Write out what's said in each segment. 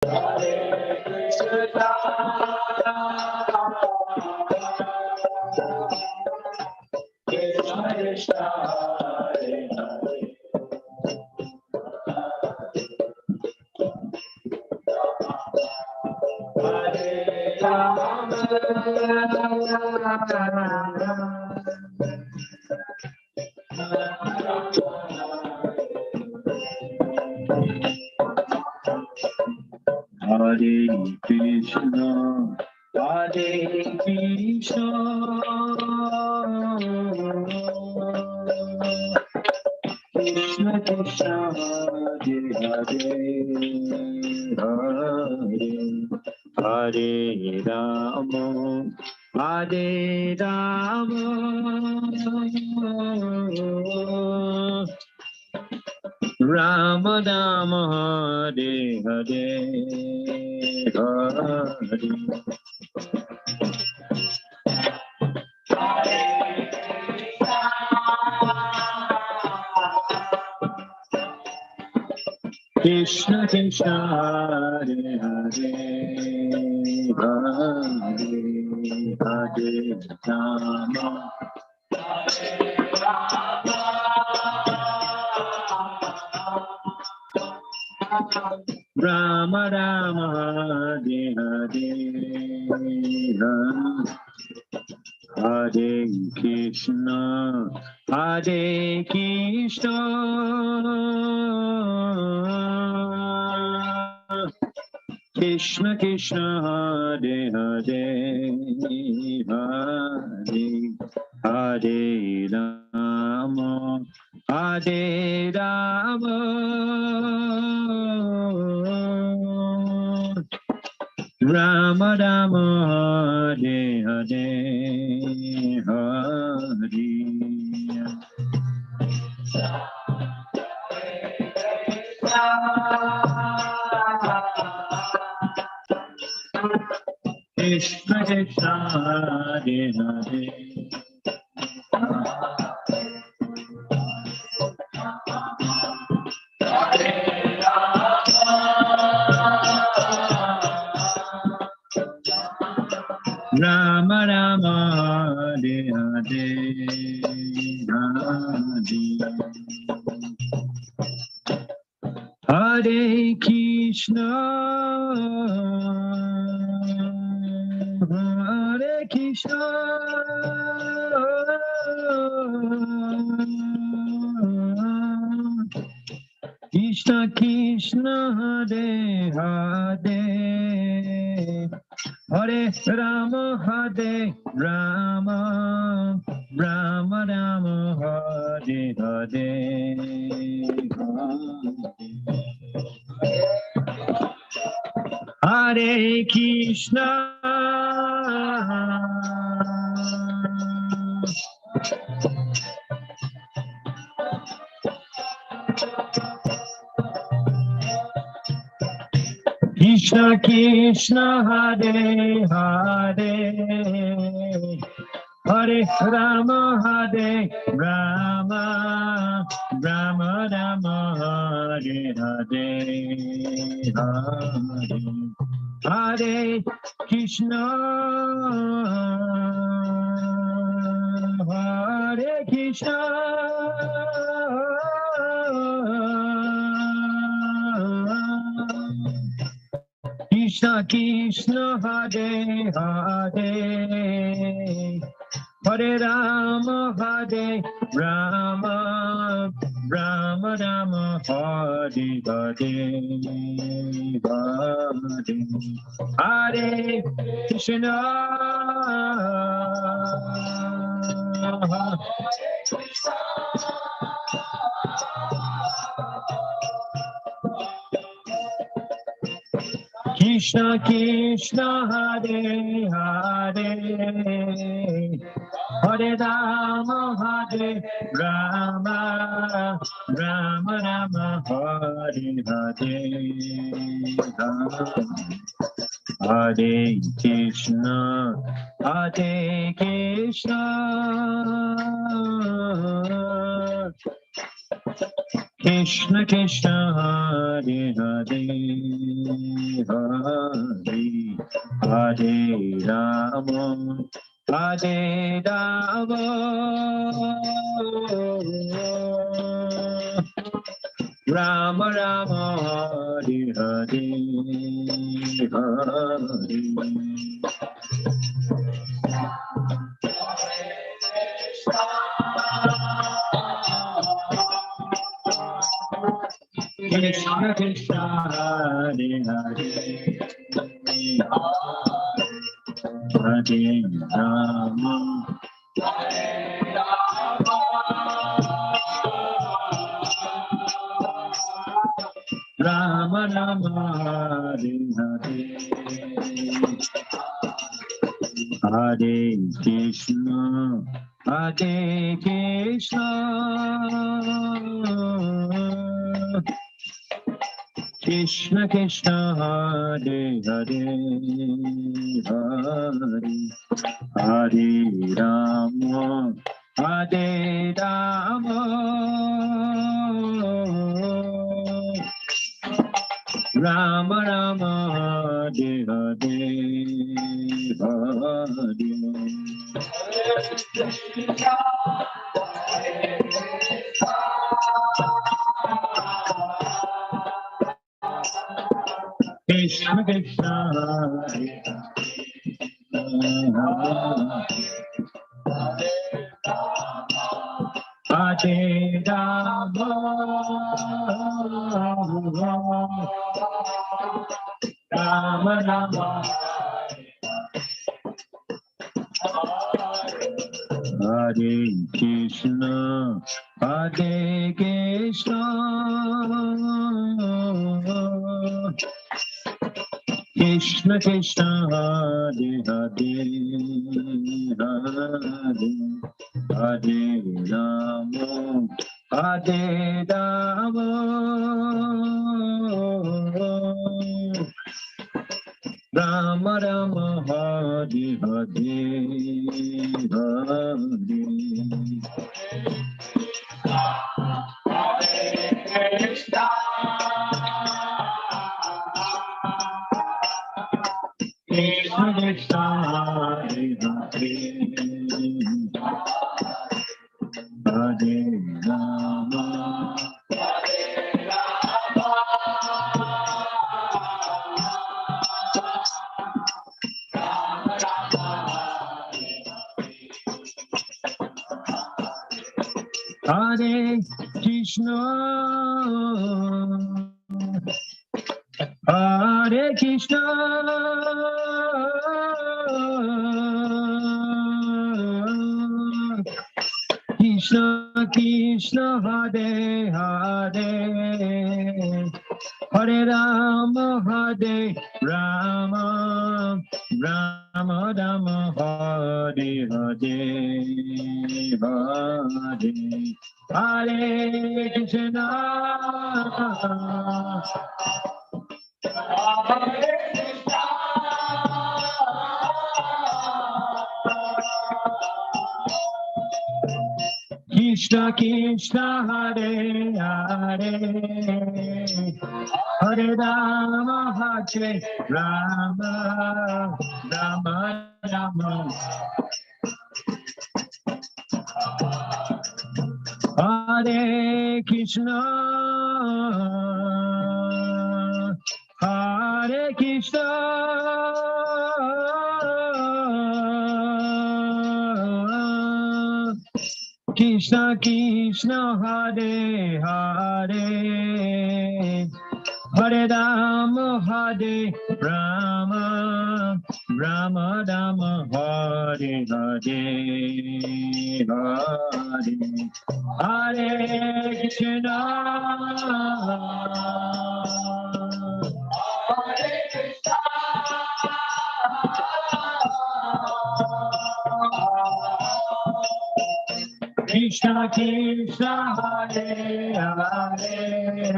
Hare Krishna, Krishna Krishna, Hare Hare, Hare Rama, Hare Krishna, Hare Krishna, Krishna Krishna, Hare Hare, Hare Rama, Hare Rama, Rama Rama, Hare Hare, Hare Krishna Krishna, Hare Hare, Hare Hare Rama, Rama Rama, Hare Hare, Hare Krishna, Hare Krishna, Krishna Krishna, Hare Hare, Hare Hare Rama, Hare Rama, Rama Rama, Hare Hare, Krishna Krishna, Hare Hare, Rama Rama, Hare Hare, Hare Krishna, Hare Krishna, Krishna Krishna, Hare Hare, Hare Rama, Hare Rama, Rama Rama, Hare Hare, Hare Krishna, Krishna Krishna, Hare Hare, Hare Rama, Hare Rama, Rama Rama, Hare Hare, Hare Krishna, Hare Krishna, Krishna Krishna, Hare Hare, Hare Rama, Hare Rama, Rama Rama, Hare Hare, Hare Krishna, Krishna Krishna, Hare Hare, Hare Rama, Hare Rama, Rama Rama, Hare Hare, Hare Krishna, Hare Krishna, Krishna Krishna, Hare Hare Rama Hare Rama Rama Rama Hare Hare Krishna Krishna Hare Hare Hare Rama Rama Rama Hare Hare Hare Krishna Hare Krishna Krishna Krishna Hare Hare Hare Rama Hare Rama Rama Rama Hare Hare Krishna Krishna Hare Hare Rama Rama Rama Hare Krishna Hare Krishna Krishna Krishna Hare Hare Hare Rama Hare Rama Rama Rama Hare Hare Krishna Krishna Hare Hare Hare Rama Hare Krishna Hare Krishna Krishna Krishna Hare Hare Hare Rama Hare Rama Rama Rama Hare Hare Hare Krishna Krishna Krishna Hare Hare Hare Rama Hare Rama Rama Rama Hare Krishna Hare Krishna Krishna Krishna Hare Hare Hare Rama Hare Rama Rama Rama Hare Hare Hare Krishna Hare Krishna Krishna Krishna Hare Hare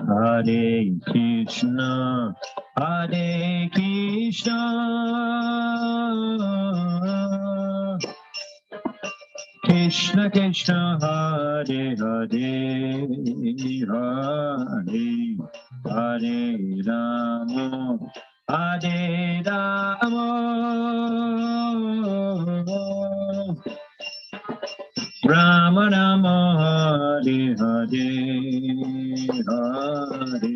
Hare Krishna Hare Krishna, Krishna Krishna, Hare Hare, Hare Hare Rama, Hare Rama, Rama Rama, Hare Hare, Hare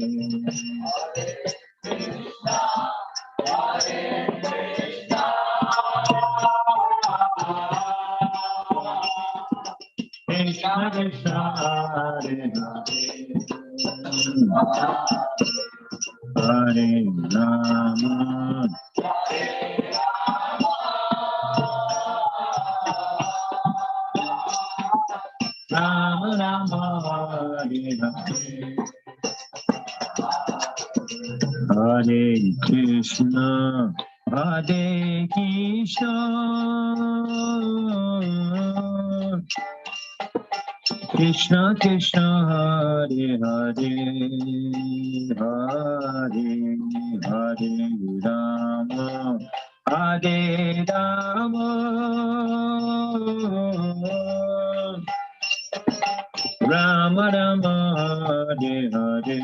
Krishna Krishna, Hare Hare, Hare Rama, Rama Rama, Hare Hare, Hare Krishna, Hare Krishna, Krishna Krishna, Hare Hare, Hare Hare Rama, Hare Rama, Rama Rama, Hare Hare,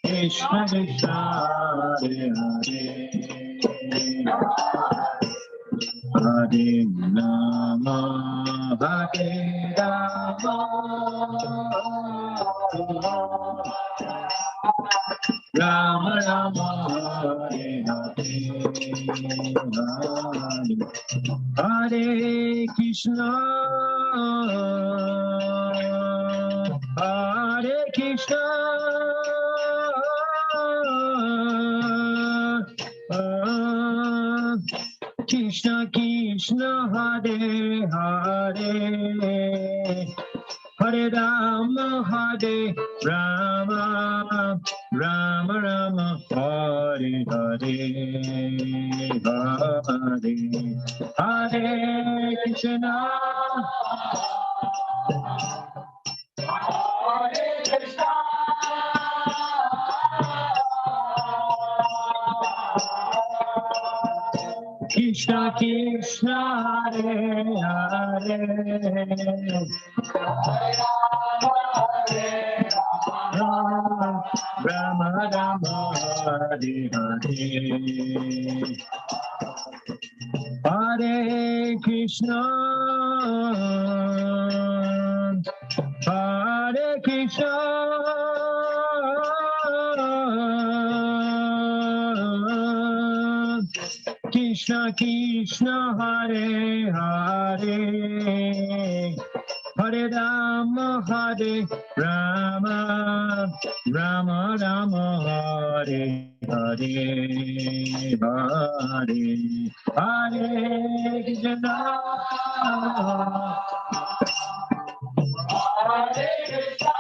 Krishna Krishna, Hare Hare, Hare Rama, Hare Rama, Rama Rama, Hare Hare, Hare Krishna, Hare Krishna, Krishna Krishna, Hare Hare, Hare Rama, Hare Rama, Rama Rama, Hare Hare, Hare Hare Krishna, Hare Krishna, Krishna Krishna, Hare Hare, Rama Rama, Hare Hare, Hare Krishna, Hare Krishna, Krishna Krishna, Hare Hare, Hare Rama, Hare Rama, Rama Rama, Hare Hare, Hare Hare Krishna, Hare Krishna,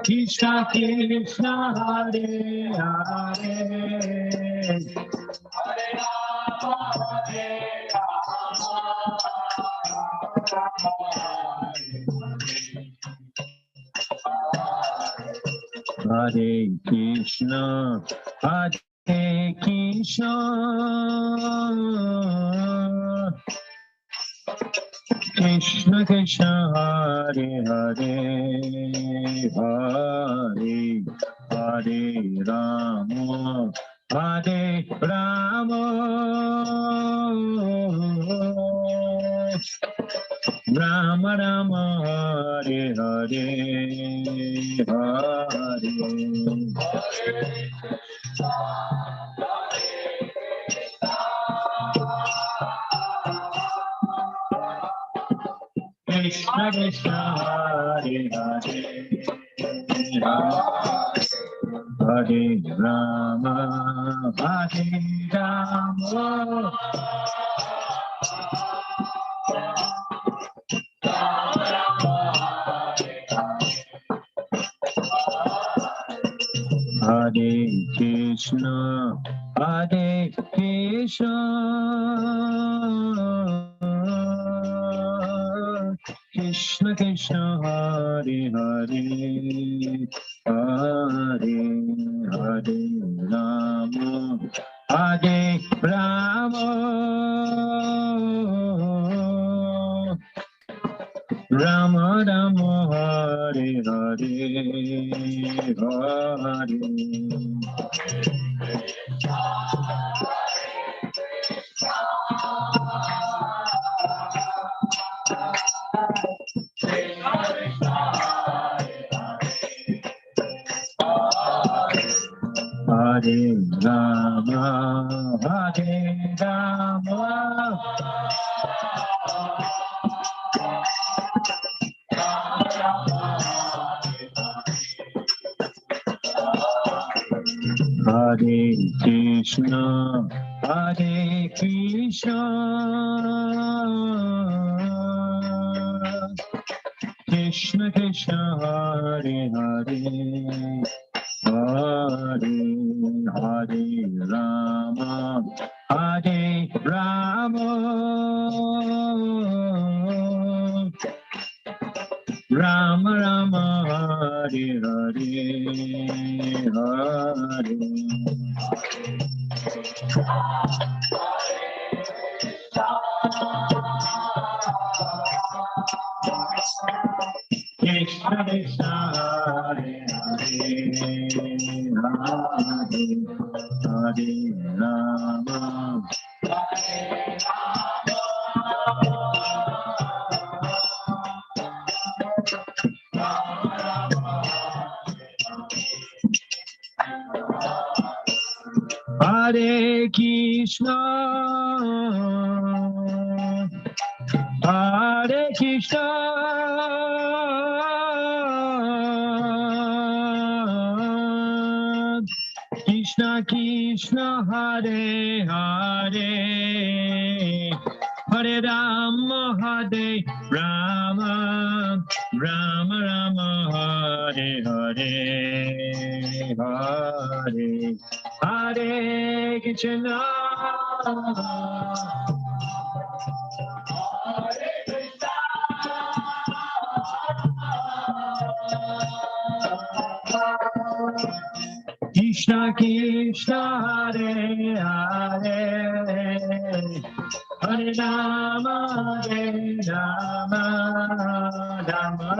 Krishna Krishna, Hare Hare, Hare Rama, Hare Hare Krishna, Hare Krishna, Krishna Krishna, Hare Hare, Hare Hare Rama, Hare Rama, Rama Rama, Hare Hare, Hare Krishna Krishna, Hare Hare, Hare Rama, Hare Rama, Hare Krishna, Hare Krishna, Krishna Krishna, Hare Hare, Hare Hare Rama, Hare Rama, Rama Rama, Hare Hare, Hare. Hare Rama, Hare Rama, Hare Krishna, Hare Krishna, Krishna Krishna, Hare Hare, Hare Hare Rama, Hare Rama, Rama Rama, Hare Hare, Hare. Krishna Krishna, Hare Hare, Hare Rama, Hare Krishna, Hare Krishna, Krishna Krishna, Hare Hare, Hare Rama, Hare Rama, Rama Rama, Hare Hare, Hare Hare Krishna, Krishna Krishna, Hare Hare, Hare Rama, Hare Rama, Rama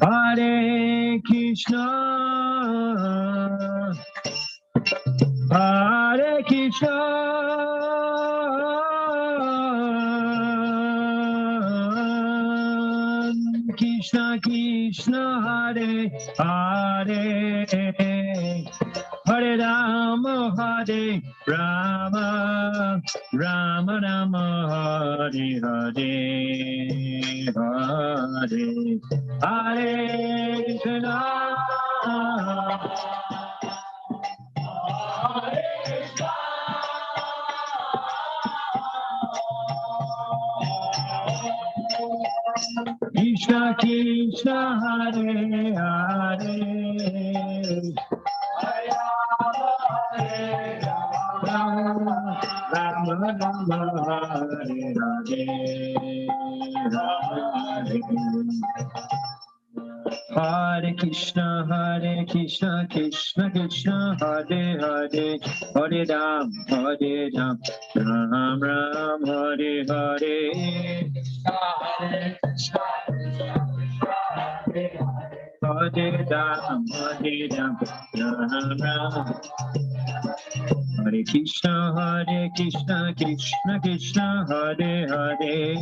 Hare Krishna, Hare Krishna, Krishna Krishna, Hare Hare, Hare Rama, Hare Rama, Rama Rama, Hare Hare, Hare Hare Krishna, Krishna Krishna, Hare Hare, Rama Rama, Hare Hare, Hare Krishna, Krishna Krishna, Hare Hare, Hare Ram, Ram Ram, Hare Hare, Hare Ram, Ram Ram. Hare Krishna, Krishna Krishna, Hare Hare,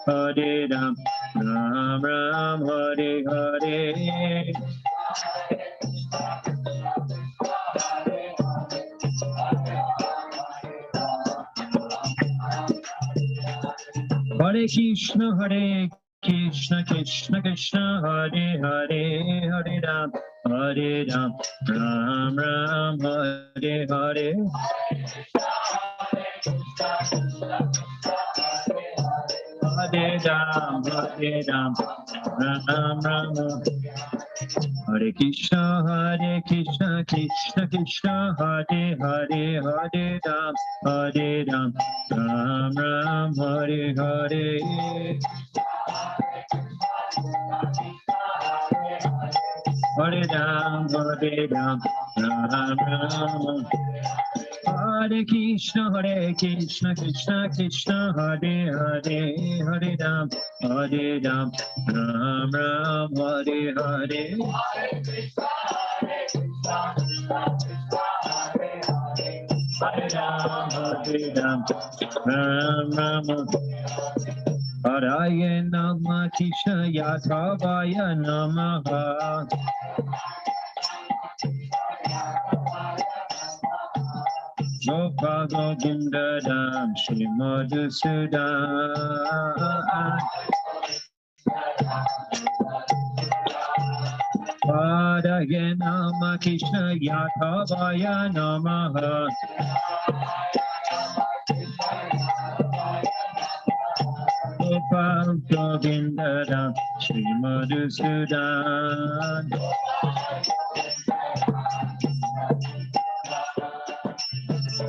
Hare Ram, Ram Ram, Hare Hare. Hare Krishna, Krishna Krishna, Hare Hare, Hare Ram, Ram Ram, Hare Hare. Hare Hare Ram, Ram Ram, Hare Krishna, Krishna Krishna, Hare Hare, Hare Ram, Ram Ram, Hare Hare. Hare Ram, Ram Ram. Hare Krishna, Krishna Krishna, Hare Hare, Hare Ram, Ram Ram, Hare Hare. Hare Ram, Ram Ram. Haraya Namah Krishna Yadhavaya Namaha. Gopa Govinda Ram Shri Madhusudan. Haraya Namah Krishna Yadhavaya Namaha. Gopa Govinda Ram Shri Madhusudan.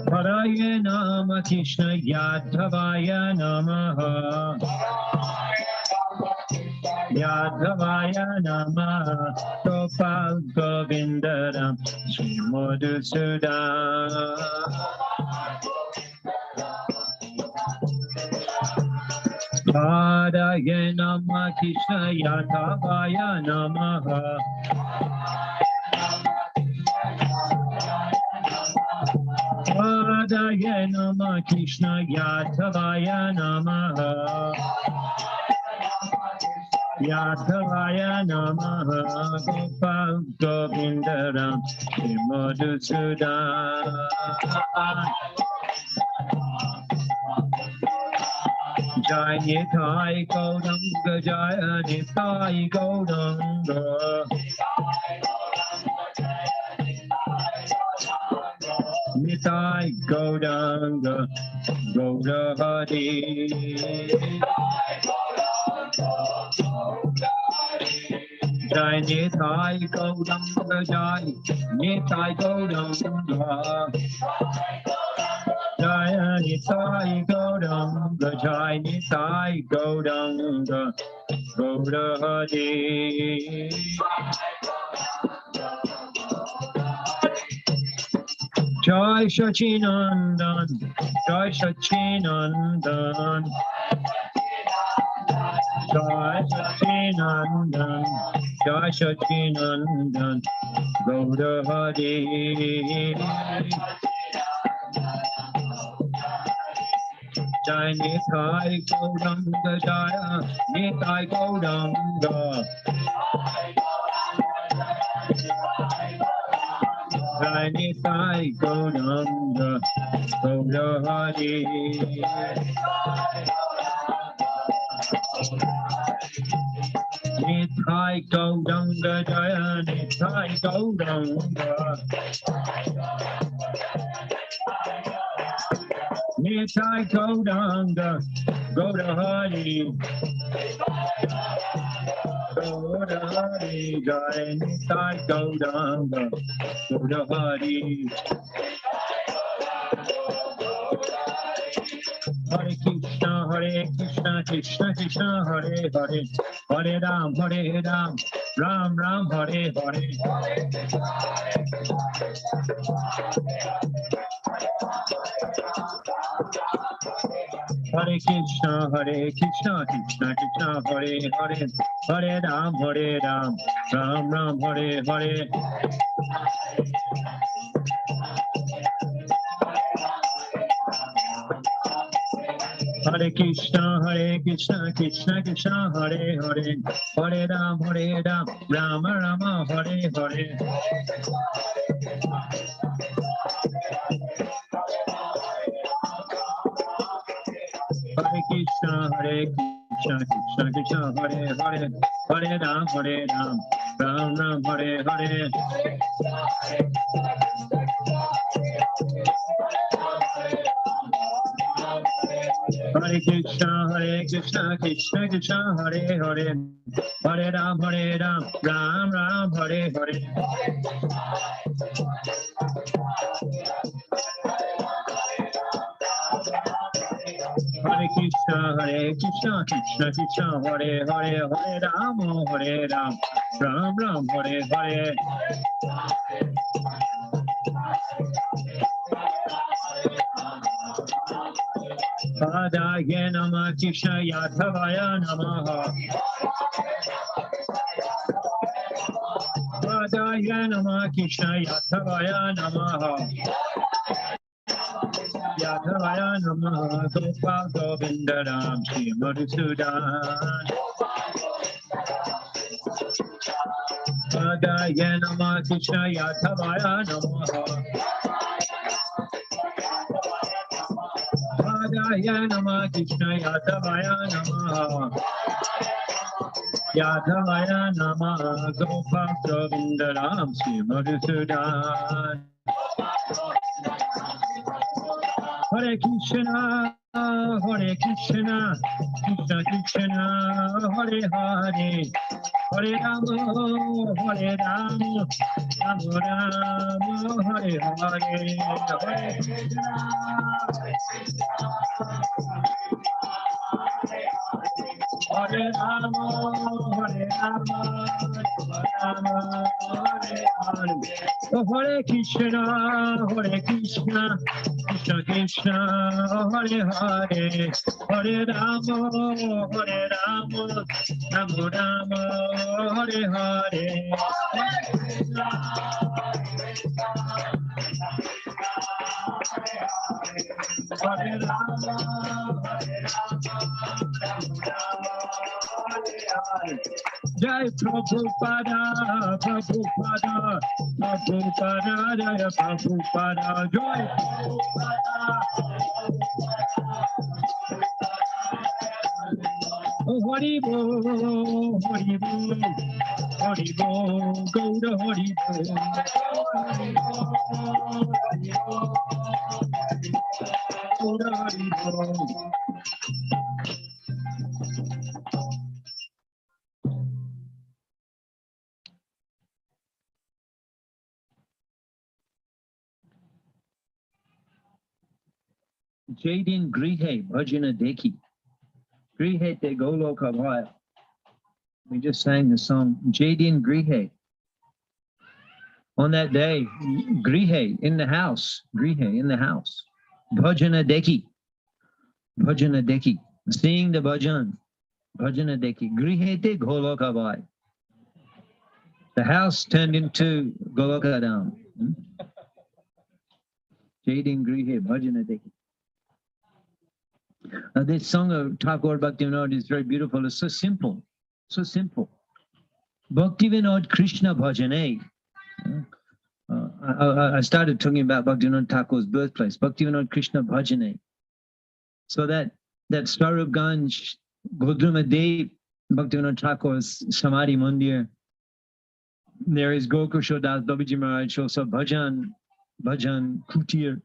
Haraya Namah Krishna Yadhavaya Namaha. Yadhavaya Namaha. Gopal Govinda Ram Shri Madhusudan. Haraya Namah Krishna Yadhavaya Namaha. Haraya Namah Krishna Yadhavaya Namaha. Yadhavaya Namaha. Gopal Govinda Ram Shri Madhusudan. Jai Nitai Gauranga, Jai Nitai Gauranga. Nitai Gauranga, Gaurahari. Jai Nitai Gauranga, Jai Nitai Gauranga. Jai Nitai Gauranga, Jai Nitai Gauranga, Gaurahari. Jai Sachinandan, Jai Sachinandan, Jai Sachinandan, Jai Sachinandan, Gaurahari. Jai Nitai Gauranga, Jai Nitai Gauranga. Jai Nitai Gauranga, Gaurahari. Nitai Gauranga, Jaya Nitai Gauranga. Nitai Gauranga, Gaurahari. Gaurahari, Jaya Nitai Gauranga, Gaurahari. Hare Krishna, Krishna Krishna, Hare Hare, Hare Ram, Ram Ram, Hare Hare. Hare Krishna, Krishna Krishna, Hare Hare, Hare Ram, Ram Ram, Hare Hare. Hare Krishna, Krishna Krishna, Hare Hare, Hare Ram, Rama Rama, Hare Hare. Hare Krishna, Krishna Krishna, Hare Hare, Hare Ram, Ram Ram, Hare Hare. Hare Hare Krishna, Krishna Krishna, Hare Hare, Hare Ram, Ram Ram, Hare Hare. Hare Krishna, Krishna Krishna, Hare Hare, Hare Ram, Ram Ram, Hare Hare. Padaya Namah Krishna Yathavaya Namaha. Padaya Namah Krishna Yathavaya Namaha. Yathavaya Namaha Gopal Govindaram Shri Madhusudan. Padaya Namah Krishna Yathavaya Namaha. Padaya Namah Krishna Yathavaya Namaha. Yathavaya Namah Gopal Govindaram Shri Madhusudan. Hare Krishna, Hare Krishna, Krishna Krishna, Hare Hare, Hare Rama, Hare Rama, Rama Rama, Hare Hare, Hare Krishna. Hare Rama, Hare Rama, Rama Hare Hare. Hare Krishna, Hare Krishna, Krishna Krishna, Hare Hare, Hare Rama, Hare Rama, Rama Rama, Hare Hare. Hare Rama, Jai Prabhupada, Prabhupada, Prabhupada, Jai Prabhupada, Jai Prabhupada. Oh, Hari Bo, Hari Bo, Hari Bo, go to Hari Bo. Hari Bo, Hari Bo, go to Hari Bo. Jadin Grihe Bhajana Deki. Grihe Te Goloka Vaya. We just sang the song Jadin Grihe. On that day, Grihe in the house. Grihe in the house. Bhajana Deki. Bhajana Deki. Sing the bhajan. Bhajana Deki. Grihe Te Goloka Vaya. The house turned into Golokadam. Jadin Grihe Bhajana Deki. This song of Thakur Bhaktivinoda is very beautiful. It's so simple, so simple. Bhaktivinoda Krishna Bhajane. I started talking about Bhaktivinoda Thakur's birthplace, Bhaktivinoda Krishna Bhajane. So that Swarup Ganj, Godrumadev, Bhaktivinoda Thakur's Samadhi Mandir. There is Gokul Das Babaji Maharaj, also Bhajan Kutir.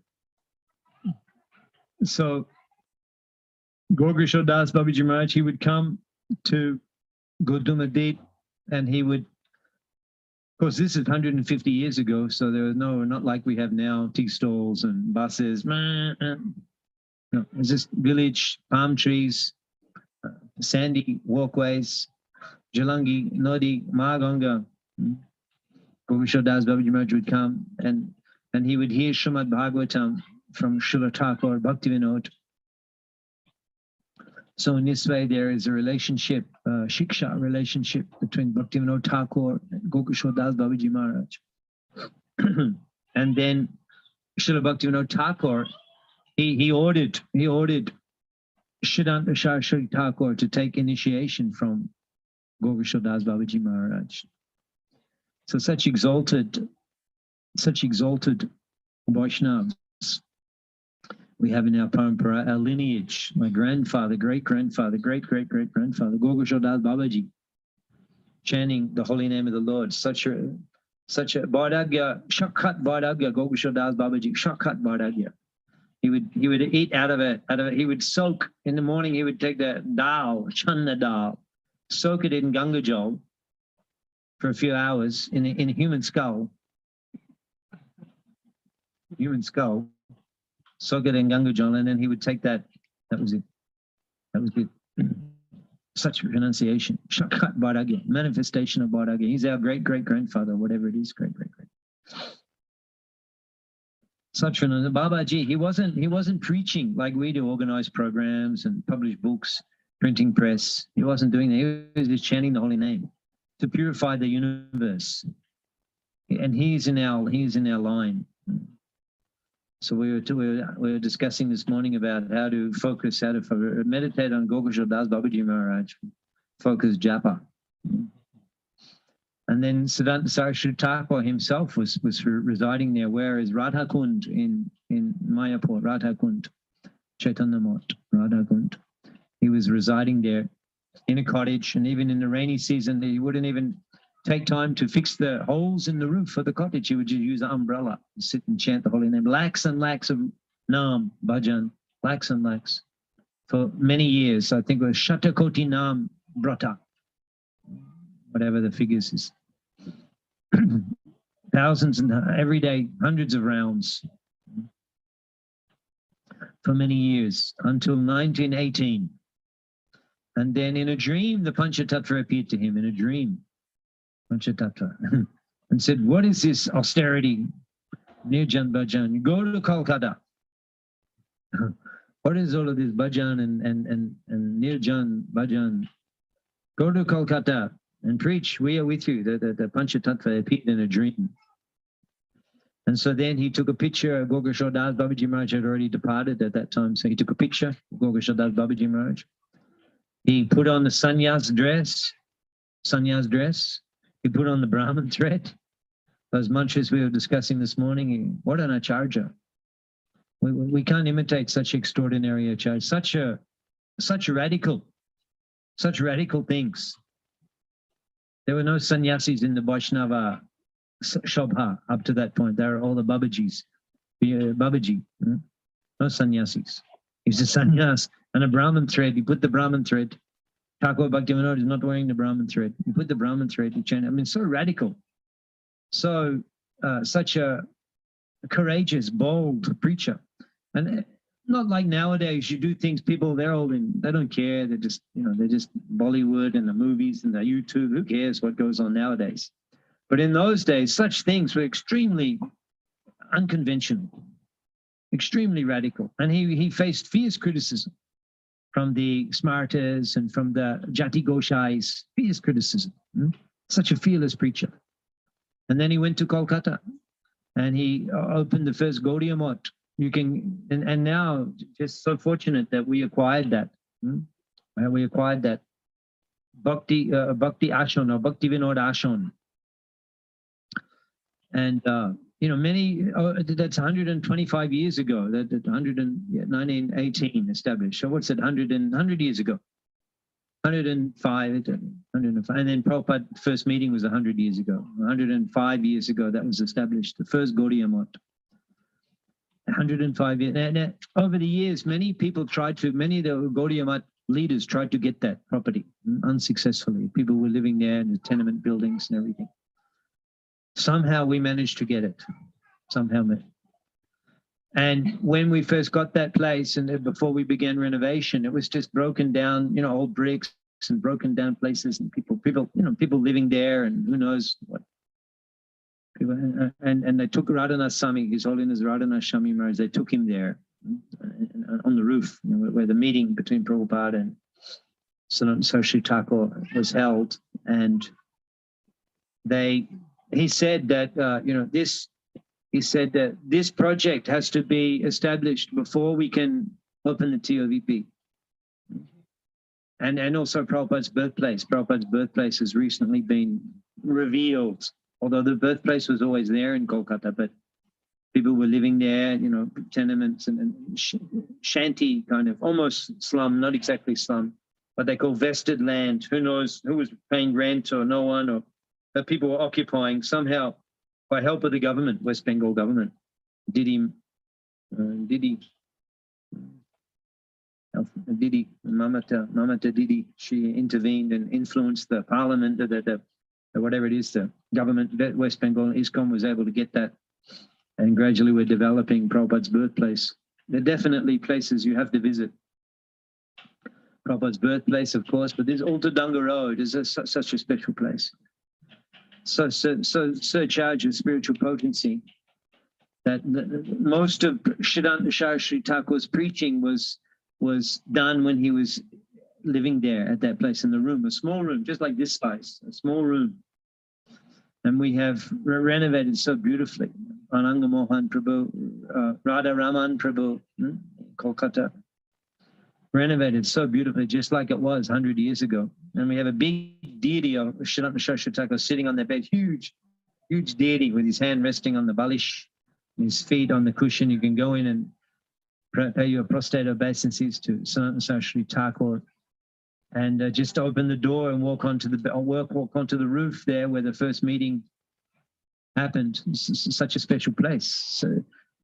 So Gokul Das Babaji Maharaj, he would come to Godrumadev and he would, of course, this is 150 years ago, so there was not like we have now, tea stalls and buses. No, it's just village, palm trees, sandy walkways, Jalangi, Nodi, Mahaganga. Gokul Das Babaji Maharaj would come and he would hear Srimad Bhagavatam from Srila Thakur Bhaktivinoda. So in this way, there is a relationship, shiksha relationship between Bhaktivinoda Thakur and Gokul Das Babaji Maharaj. And then Srila Bhaktivinoda Thakur, he ordered Siddhanta Saraswati Thakur to take initiation from Gokul Das Babaji Maharaj. So such exalted Vaishnavas we have in our parampara, our lineage. My grandfather, great-grandfather, great-great-great-grandfather, Gokul Das Babaji, chanting the holy name of the Lord. Such a Vardagya, Shakhat Vardagya, Gokul Das Babaji, Shakhat Vardagya. He would eat out of it. He would soak in the morning. He would take the dal, channa dal, soak it in Ganga Jal for a few hours in a human skull. Soak it in Ganga Jal, and then he would take that. That was it. That was it. Such pronunciation. Shakat Barage, manifestation of Barage. He's our great-great-grandfather, whatever it is, great-great-great. Such Babaji, he wasn't preaching like we do, organized programs and publish books, printing press. He wasn't doing that. He was just chanting the holy name to purify the universe. And he's in our line. So we were discussing this morning about how to meditate on Gokul Das Babaji Maharaj, focus japa. And then Siddhanta Saraswati Thakur himself was residing there, whereas Radha Kund in Mayapur, Radha Kund, Chaitanya Math, Radha Kund, he was residing there in a cottage, and even in the rainy season, he wouldn't even take time to fix the holes in the roof for the cottage. He would just use an umbrella, sit and chant the holy name, lakhs and lakhs of Naam, Bhajan, lakhs and lakhs for many years. I think it was Shatakoti Naam Brata, whatever the figures is. Thousands and every day, hundreds of rounds for many years until 1918. And then in a dream, the Panchatattva appeared to him in a dream, Panchatattva, and said, what is this austerity? Nirjan Bhajan, go to Kolkata. What is all of this Bhajan and Nirjan Bhajan? Go to Kolkata and preach. We are with you. The Panchatattva appeared in a dream. And so then he took a picture. Gokul Das Babaji Maharaj had already departed at that time. So he took a picture of Gokul Das Babaji Maharaj. He put on the sannyas dress. He put on the Brahman thread. Those mantras we were discussing this morning. What an acharya. We can't imitate such extraordinary acharya. Such radical things. There were no sannyasis in the Vaishnava Shobha up to that point. There are all the Babajis. Babaji, no sannyasis. He's a sannyas and a Brahman thread. He put the Brahman thread. Thakur Bhaktivinoda is not wearing the Brahman thread. He put the Brahman thread. He chanted. I mean, so radical. So such a courageous, bold preacher. And not like nowadays, you do things, people, they don't care. They're just Bollywood and the movies and the YouTube. Who cares what goes on nowadays? But in those days, such things were extremely unconventional, extremely radical. And he faced fierce criticism from the Smartas and from the Jati Goshais, fierce criticism. Such a fearless preacher. And then he went to Kolkata and he opened the first Gaudiya Math. And now just so fortunate that we acquired that. We acquired that Bhakti Ashon or Bhakti Vinod Ashon. And that's 125 years ago. That 1918 established. So what's it? 100 years ago. 105. And then Prabhupada's first meeting was 100 years ago. 105 years ago that was established. The first Gaudiya Math. 105 years. And over the years, many of the Gaudiya Math leaders tried to get that property unsuccessfully. People were living there in the tenement buildings and everything. Somehow we managed to get it. And when we first got that place and before we began renovation, it was just broken down, old bricks and broken down places and people living there and who knows what. And they took Radhanath Swami, His Holiness Radhanath Swami Maharaj, they took him there on the roof, where the meeting between Prabhupada and Siddhanta Saraswati Thakur was held. And he said that, this project has to be established before we can open the TOVP. And also Prabhupada's birthplace. Prabhupada's birthplace has recently been revealed. Although the birthplace was always there in Kolkata, but people were living there, tenements and shanty kind of, almost slum, not exactly slum, what they call vested land. Who knows who was paying rent or no one, or that people were occupying somehow by help of the government, West Bengal government. Didi Didi, Mamata Didi, she intervened and influenced the parliament, the whatever it is, the government, West Bengal, ISKCON was able to get that. And gradually we're developing Prabhupada's birthplace. They're definitely places you have to visit. Prabhupada's birthplace, of course, but there's Altadanga Road is such a special place. So charged with spiritual potency that most of Siddhanta Saraswati Thakur's preaching was done when he was living there at that place in the room, a small room, just like this size, a small room. And we have renovated so beautifully. Ananga Mohan Prabhu, Radha Raman Prabhu, Kolkata, renovated so beautifully, just like it was 100 years ago. And we have a big deity of Siddhanta Saraswati Thakur sitting on that bed, huge deity with his hand resting on the balish, his feet on the cushion. You can go in and pay your prostate obeisances to Siddhanta Saraswati Thakur, and just open the door and walk onto the roof there where the first meeting happened. Such a special place.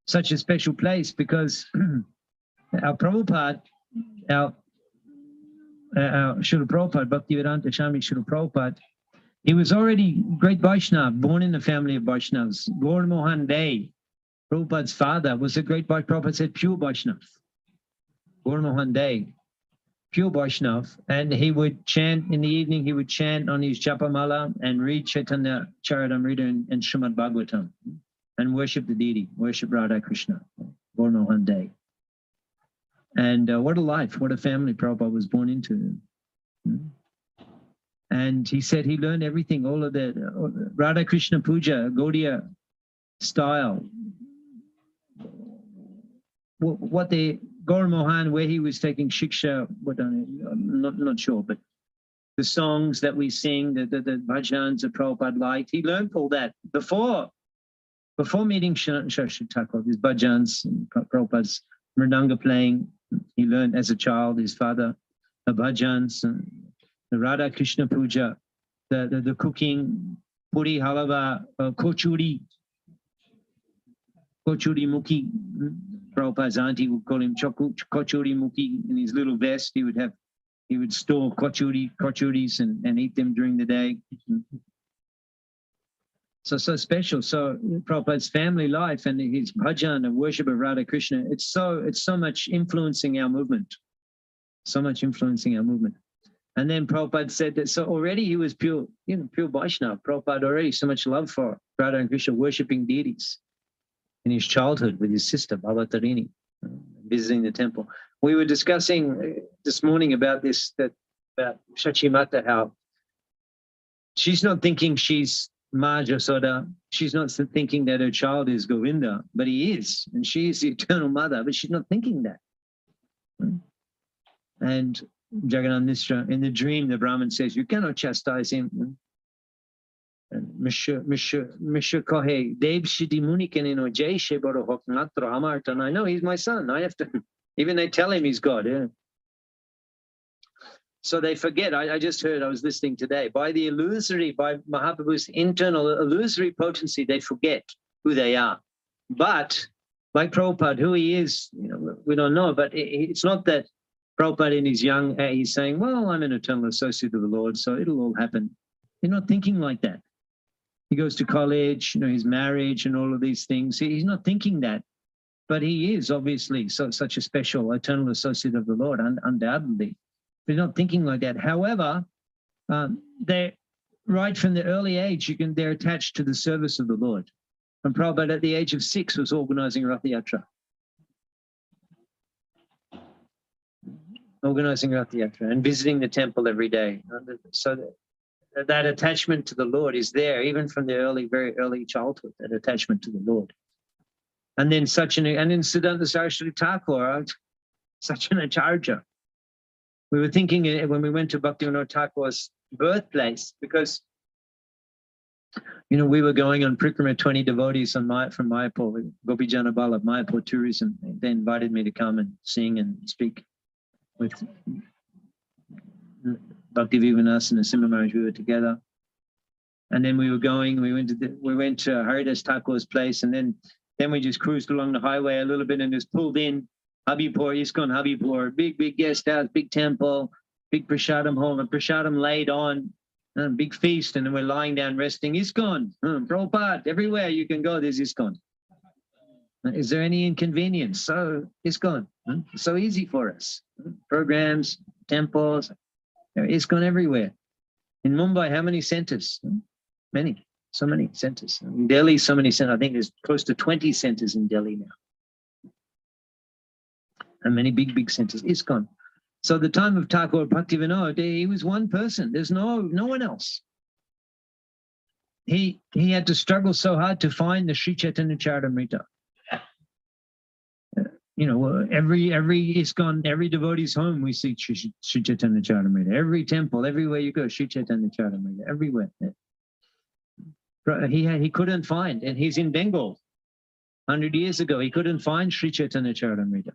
Such a special place because our Prabhupada, our Srila Prabhupada, Bhaktivedanta Swami Srila Prabhupada, he was already great Vaishnava, born in the family of Vaishnavas. Gaur Mohan Dey, Prabhupada's father, was a great Vaishnava. Prabhupada said pure Vaishnava. Gaur Mohan Dey, pure Vaishnava. And he would chant in the evening, he would chant on his Japamala and read Chaitanya Charitamrita and Srimad Bhagavatam and worship the deity, worship Radha Krishna, Gaur Mohan Dey. And what a life, what a family Prabhupada was born into. And he said he learned everything, all of the Radha Krishna Puja, Gaudiya style. What the Gaur Mohan, where he was taking shiksha, I'm not sure, but the songs that we sing, the bhajans that Prabhupada liked, he learned all that before meeting Saraswati Thakur, his bhajans, Prabhupada's mridanga playing. He learned as a child, his father, the bhajans, the Radha Krishna Puja, the cooking, puri, halava, kochuri mukhi. Prabhupada's auntie would call him kochuri mukhi. In his little vest, he would store kochuris and eat them during the day. So special. So Prabhupada's family life and his bhajan and worship of Radha Krishna, it's so much influencing our movement. So much influencing our movement. And then Prabhupada said that, so already he was pure Vaishnava. Prabhupada already so much love for Radha and Krishna, worshipping deities in his childhood with his sister, Bhavatarini, visiting the temple. We were discussing this morning about this, about Shachimata, how she's not thinking she's Ma Jasoda. She's not thinking that her child is Govinda, but he is, and she is the eternal mother, but she's not thinking that. And Jagannath Mishra, in the dream, the Brahmin says, you cannot chastise him. Mishra kohe, Dev Shidi Munikanino Jay Sheboro Hoknatra Amartan. I know he's my son. I have to, even they tell him he's God. Yeah. So they forget. I just heard, I was listening today, by Mahaprabhu's internal illusory potency, they forget who they are. But like Prabhupada, who he is, we don't know, but it's not that Prabhupada in his young, he's saying, well, I'm an eternal associate of the Lord, so it'll all happen. You're not thinking like that. He goes to college, his marriage and all of these things. He's not thinking that, but he is obviously such a special eternal associate of the Lord, undoubtedly. They're not thinking like that. However, they're right from the early age, they're attached to the service of the Lord. And Prabhupada at the age of 6 was organizing Rath Yatra. Organizing Rath Yatra and visiting the temple every day. So that attachment to the Lord is there, even from the very early childhood, that attachment to the Lord. And then Siddhanta Saraswati Thakur, such an acharya. We were thinking when we went to Bhaktivinoda Thakur's birthplace, because we were going on Prikrama 20 devotees from Mayapur, Gopijana Bala, Mayapur tourism. They invited me to come and sing and speak with Bhakti Vivanas and Narasimha Maharaj. We were together. And then we went to Haridas Thakur's place, and then we just cruised along the highway a little bit and just pulled in Habibpur, ISKCON Habibpur, big guest house, big temple, big prasadam hall, and prasadam laid on, big feast, and then we're lying down resting. ISKCON, Prabhupada, everywhere you can go, there's ISKCON. Is there any inconvenience? So ISKCON, so easy for us. Programs, temples, ISKCON everywhere. In Mumbai, how many centers? Many, so many centers. In Delhi, so many centers. I think there's close to 20 centers in Delhi now. And many big centers, ISKCON. So the time of Thakur Bhaktivinoda, he was one person. There's no one else. He had to struggle so hard to find the Sri Chaitanya Charitamrita. Every ISKCON, every devotee's home, we see Sri Chaitanya Charitamrita. Every temple, everywhere you go, Sri Chaitanya Charitamrita, everywhere. He couldn't find, and he's in Bengal. 100 years ago, he couldn't find Sri Chaitanya Charitamrita.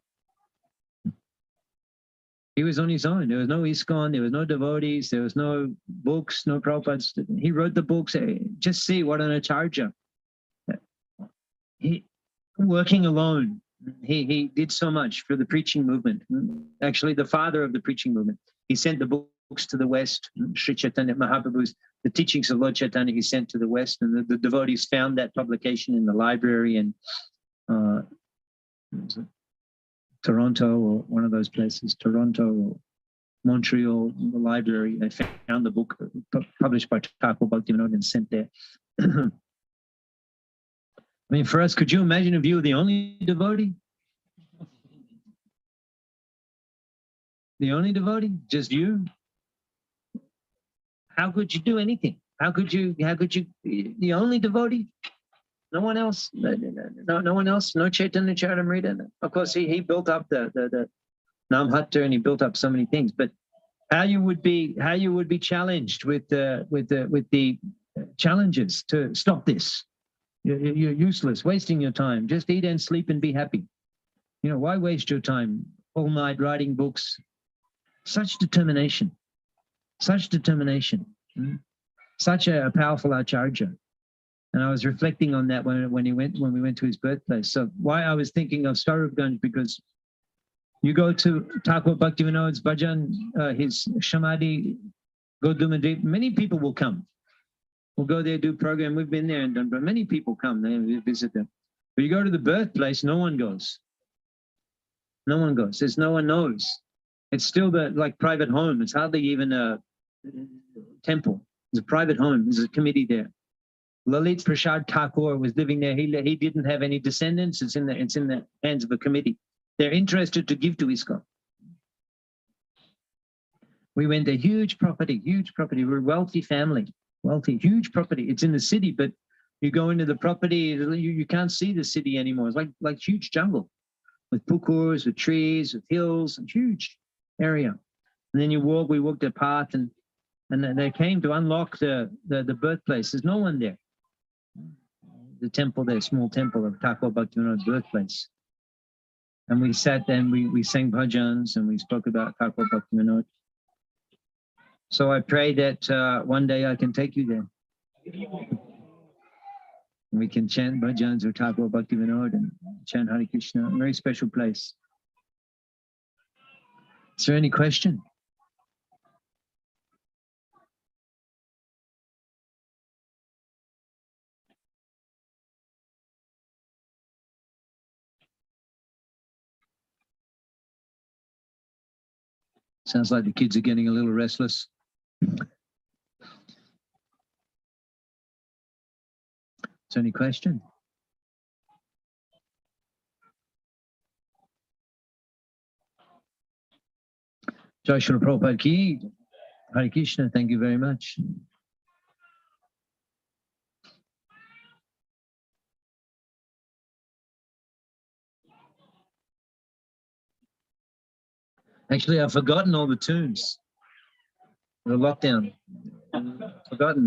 He was on his own. There was no ISKCON, there was no devotees, there was no books, no Prabhupada. He wrote the books. Just see what an acharya. He working alone. He did so much for the preaching movement. Actually, the father of the preaching movement. He sent the books to the West. Sri Chaitanya Mahaprabhu's, the teachings of Lord Chaitanya, he sent to the West, and the devotees found that publication in the library in Toronto or one of those places, Toronto or Montreal, the library. They found the book published by Thakur Bhaktivinoda and sent there. I mean, for us, could you imagine if you were the only devotee? The only devotee? Just you? How could you do anything? How could you, the only devotee? No one else? No one else? No Chaitanya Charitamrita? Of course, he built up the Namhatta, and he built up so many things, but how you would be challenged with the challenges to stop this. You're useless, wasting your time. Just eat and sleep and be happy. Why waste your time all night writing books? Such determination, such a powerful acharya. And I was reflecting on that when we went to his birthplace. So why I was thinking of Sarabganj, because you go to Thakur Bhaktivinoda's bhajan, his Shamadhi, Godumadip, many people will come. We'll go there, do program. We've been there and done, but many people come there and visit them. But you go to the birthplace, no one goes. No one goes. There's no one knows. It's still like private home. It's hardly even a temple. It's a private home. There's a committee there. Lalit Prasad Thakur was living there. He didn't have any descendants. It's in the hands of a committee. They're interested to give to ISKCON. We went there, huge property. We're a wealthy family, huge property. It's in the city, but you go into the property, you can't see the city anymore. It's like huge jungle with pukurs, with trees, with hills, and huge area. And then we walked a path, and they came to unlock the birthplace. There's no one there. The temple there, small temple of Thakur Bhaktivinoda's birthplace. And we sat there and we sang bhajans and we spoke about Thakur Bhaktivinoda. So I pray that one day I can take you there. We can chant bhajans of Thakur Bhaktivinoda and chant Hare Krishna. A very special place. Is there any question? Sounds like the kids are getting a little restless. Is there any question? Jai Shri Prabhupada ki. Hare Krishna, thank you very much. Actually, I've forgotten all the tunes. The lockdown. Forgotten.